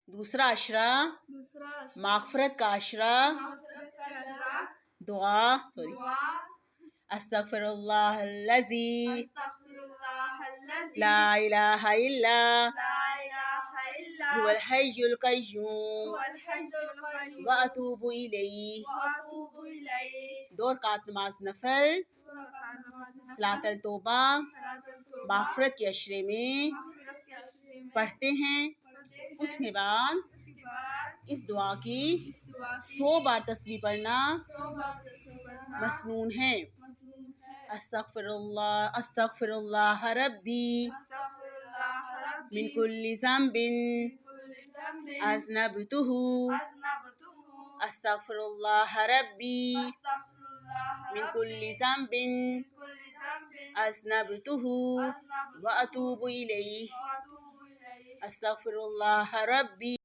دوسرا عشرہ مغفرت کا عشرہ دعا استغفر اللہ الذی لا الہ الا هو الحی القیوم واتوب الیہ. 2 رکعت نماز نفل صلاۃ التوبہ مغفرت کے عشرے میں پڑھتے ہیں. اس کے بعد اس دعا کی 100 بار تسبیح پڑھنا مسنون ہے. استغفر اللہ ربی من کل ذنب اذنبتہ استغفر اللہ ربی من کل ذنب اذنبتہ واتوب الیہ. استغفر اللہ ربی